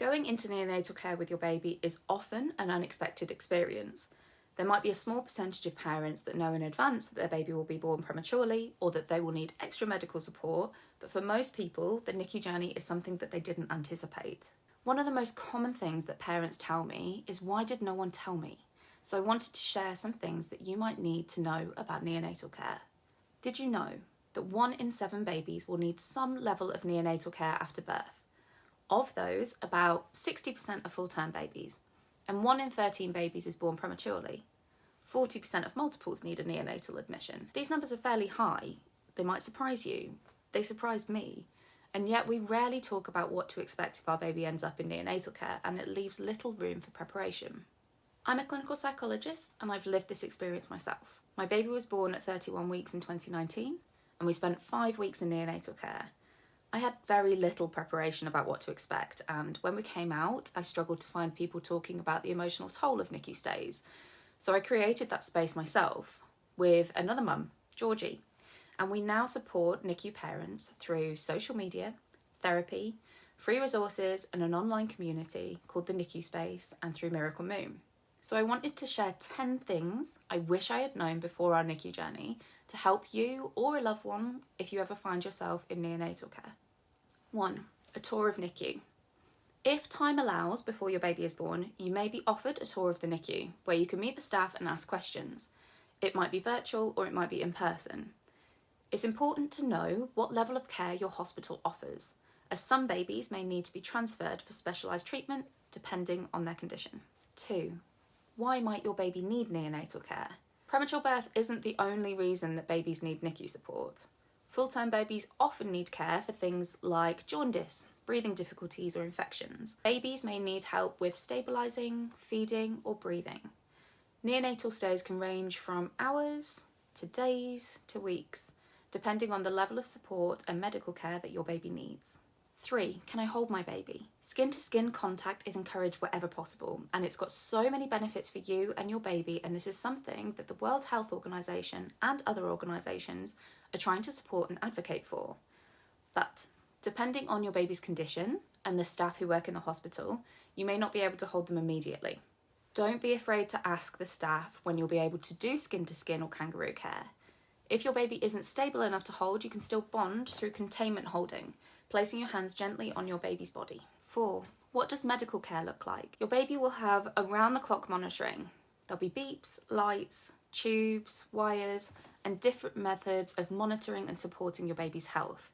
Going into neonatal care with your baby is often an unexpected experience. There might be a small percentage of parents that know in advance that their baby will be born prematurely or that they will need extra medical support, but for most people, the NICU journey is something that they didn't anticipate. One of the most common things that parents tell me is, why did no one tell me? So I wanted to share some things that you might need to know about neonatal care. Did you know that 1 in 7 babies will need some level of neonatal care after birth? Of those, about 60% are full-term babies, and 1 in 13 babies is born prematurely. 40% of multiples need a neonatal admission. These numbers are fairly high. They might surprise you. They surprised me. And yet we rarely talk about what to expect if our baby ends up in neonatal care, and it leaves little room for preparation. I'm a clinical psychologist and I've lived this experience myself. My baby was born at 31 weeks in 2019 and we spent 5 weeks in neonatal care. I had very little preparation about what to expect, and when we came out, I struggled to find people talking about the emotional toll of NICU stays. So I created that space myself with another mum, Georgie, and we now support NICU parents through social media, therapy, free resources and an online community called the NICU Space, and through Miracle Moon. So I wanted to share 10 things I wish I had known before our NICU journey to help you or a loved one if you ever find yourself in neonatal care. 1. A tour of NICU. If time allows before your baby is born, you may be offered a tour of the NICU where you can meet the staff and ask questions. It might be virtual or it might be in person. It's important to know what level of care your hospital offers, as some babies may need to be transferred for specialised treatment depending on their condition. 2. Why might your baby need neonatal care? Premature birth isn't the only reason that babies need NICU support. Full-term babies often need care for things like jaundice, breathing difficulties or infections. Babies may need help with stabilising, feeding or breathing. Neonatal stays can range from hours to days to weeks, depending on the level of support and medical care that your baby needs. 3. Can I hold my baby? Skin-to-skin contact is encouraged wherever possible, and it's got so many benefits for you and your baby, and this is something that the World Health Organization and other organisations are trying to support and advocate for. But depending on your baby's condition and the staff who work in the hospital, you may not be able to hold them immediately. Don't be afraid to ask the staff when you'll be able to do skin-to-skin or kangaroo care. If your baby isn't stable enough to hold, you can still bond through containment holding, placing your hands gently on your baby's body. 4. What does medical care look like? Your baby will have around-the-clock monitoring. There'll be beeps, lights, tubes, wires, and different methods of monitoring and supporting your baby's health.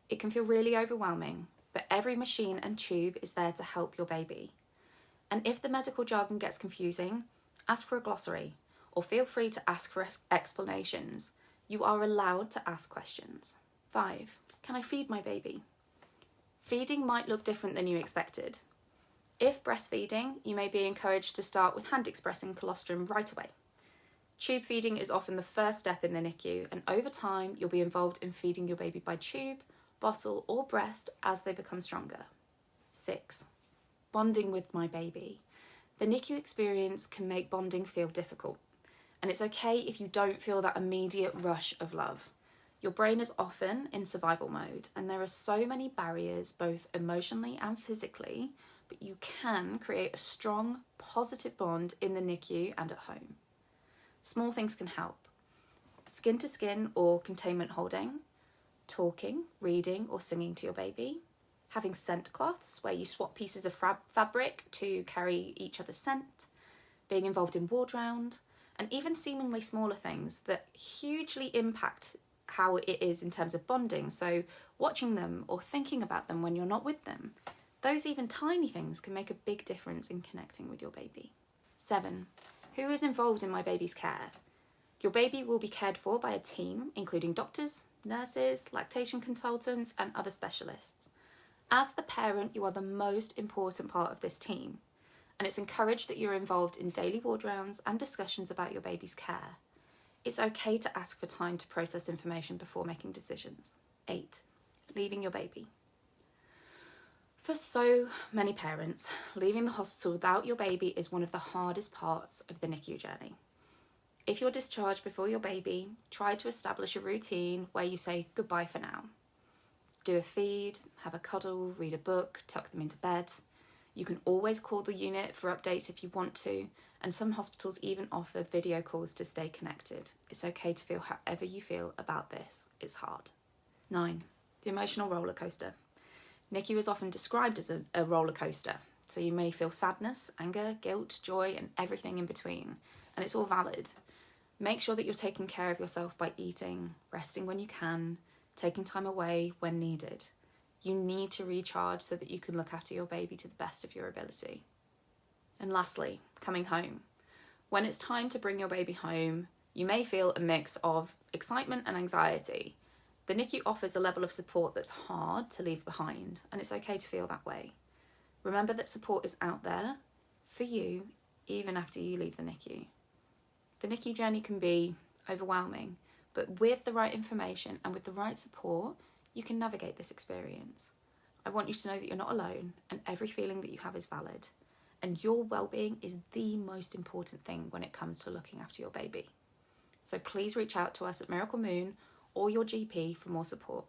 It can feel really overwhelming, but every machine and tube is there to help your baby. And if the medical jargon gets confusing, ask for a glossary, or feel free to ask for explanations. You are allowed to ask questions. 5. Can I feed my baby? Feeding might look different than you expected. If breastfeeding, you may be encouraged to start with hand expressing colostrum right away. Tube feeding is often the first step in the NICU, and over time you'll be involved in feeding your baby by tube, bottle or breast as they become stronger. 6. Bonding with my baby. The NICU experience can make bonding feel difficult, and it's okay if you don't feel that immediate rush of love. Your brain is often in survival mode, and there are so many barriers both emotionally and physically, but you can create a strong, positive bond in the NICU and at home. Small things can help. Skin-to-skin or containment holding, talking, reading or singing to your baby, having scent cloths where you swap pieces of fabric to carry each other's scent, being involved in ward round, and even seemingly smaller things that hugely impact how it is in terms of bonding. So watching them or thinking about them when you're not with them, those even tiny things can make a big difference in connecting with your baby. 7. Who is involved in my baby's care? Your baby will be cared for by a team, including doctors, nurses, lactation consultants, and other specialists. As the parent, you are the most important part of this team, and it's encouraged that you're involved in daily ward rounds and discussions about your baby's care. It's okay to ask for time to process information before making decisions. 8. Leaving your baby. For so many parents, leaving the hospital without your baby is one of the hardest parts of the NICU journey. If you're discharged before your baby, try to establish a routine where you say goodbye for now. Do a feed, have a cuddle, read a book, tuck them into bed. You can always call the unit for updates if you want to, and some hospitals even offer video calls to stay connected. It's okay to feel however you feel about this. It's hard. 9. The emotional roller coaster. NICU is often described as a roller coaster, so you may feel sadness, anger, guilt, joy, and everything in between, and it's all valid. Make sure that you're taking care of yourself by eating, resting when you can, taking time away when needed. You need to recharge so that you can look after your baby to the best of your ability. And lastly, coming home. When it's time to bring your baby home, you may feel a mix of excitement and anxiety. The NICU offers a level of support that's hard to leave behind, and it's okay to feel that way. Remember that support is out there for you, even after you leave the NICU. The NICU journey can be overwhelming, but with the right information and with the right support, you can navigate this experience. I want you to know that you're not alone, and every feeling that you have is valid. And your well-being is the most important thing when it comes to looking after your baby. So please reach out to us at Miracle Moon or your GP for more support.